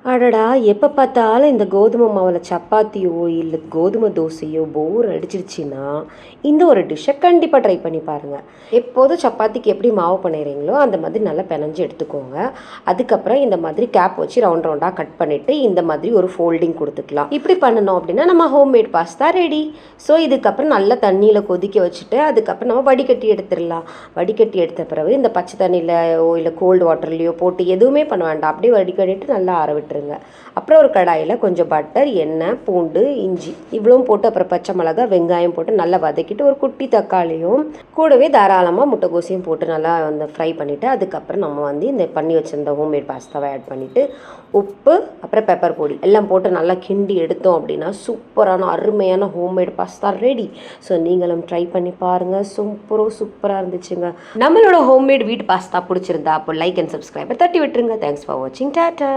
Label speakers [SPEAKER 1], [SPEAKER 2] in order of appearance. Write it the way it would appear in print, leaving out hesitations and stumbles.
[SPEAKER 1] அடடா! எப்போ பார்த்தாலும் இந்த கோதுமை மாவில் சப்பாத்தியோ இல்லை கோதுமை தோசையோ போர் அடிச்சிருச்சுன்னா இந்த ஒரு டிஷ்ஷை கண்டிப்பாக ட்ரை பண்ணி பாருங்கள். எப்போதும் சப்பாத்திக்கு எப்படி மாவு பண்ணிடுறீங்களோ அந்த மாதிரி நல்லா பிணைஞ்சு எடுத்துக்கோங்க. அதுக்கப்புறம் இந்த மாதிரி கேப் வச்சு ரவுண்ட் ரவுண்டாக கட் பண்ணிவிட்டு இந்த மாதிரி ஒரு ஃபோல்டிங் கொடுத்துக்கலாம். இப்படி பண்ணணும் அப்படின்னா நம்ம ஹோம்மேட் பாஸ்தா ரெடி. ஸோ இதுக்கப்புறம் நல்லா தண்ணியில் கொதிக்க வச்சுட்டு அதுக்கப்புறம் நம்ம வடிகட்டி எடுத்துடலாம். வடிகட்டி எடுத்த பிறகு இந்த பச்சை தண்ணியிலையோ இல்லை கோல்டு வாட்டர்லேயோ போட்டு எதுவுமே பண்ண வேண்டாம், அப்படியே வடிகட்டிட்டு நல்லா ஆற விட்டுருங்க. அப்புறம் ஒரு கடாயில் கொஞ்சம் பட்டர், எண்ணெய், பூண்டு, இஞ்சி இவ்வளவும் போட்டு அப்புறம் பச்சை மிளகாய், வெங்காயம் போட்டு நல்லா வதக்கிட்டு ஒரு குட்டி தக்காளியும் கூடவே தாராளமாக முட்டைகோசையும் போட்டு நல்லா வந்து ஃப்ரை பண்ணிவிட்டு அதுக்கப்புறம் நம்ம வந்து இந்த பண்ணி வச்சுருந்த ஹோம்மேட் பாஸ்தாவை ஆட் பண்ணிவிட்டு உப்பு அப்புறம் பெப்பர் பொடி எல்லாம் போட்டு நல்லா கிண்டி எடுத்தோம் அப்படின்னா சூப்பரான அருமையான ஹோம்மேட் பாஸ்தா ரெடி. ஸோ நீங்களும் ட்ரை பண்ணி பாருங்கள். சூப்பராக இருந்துச்சுங்க. நம்மளோட ஹோம்மேட் வீட் பாஸ்தா பிடிச்சிருந்தா அப்போ லைக் அண்ட் சப்ஸ்கிரைபர் தட்டி விட்டுருங்க. தேங்க்ஸ் ஃபார் வாட்சிங். டாட்டா.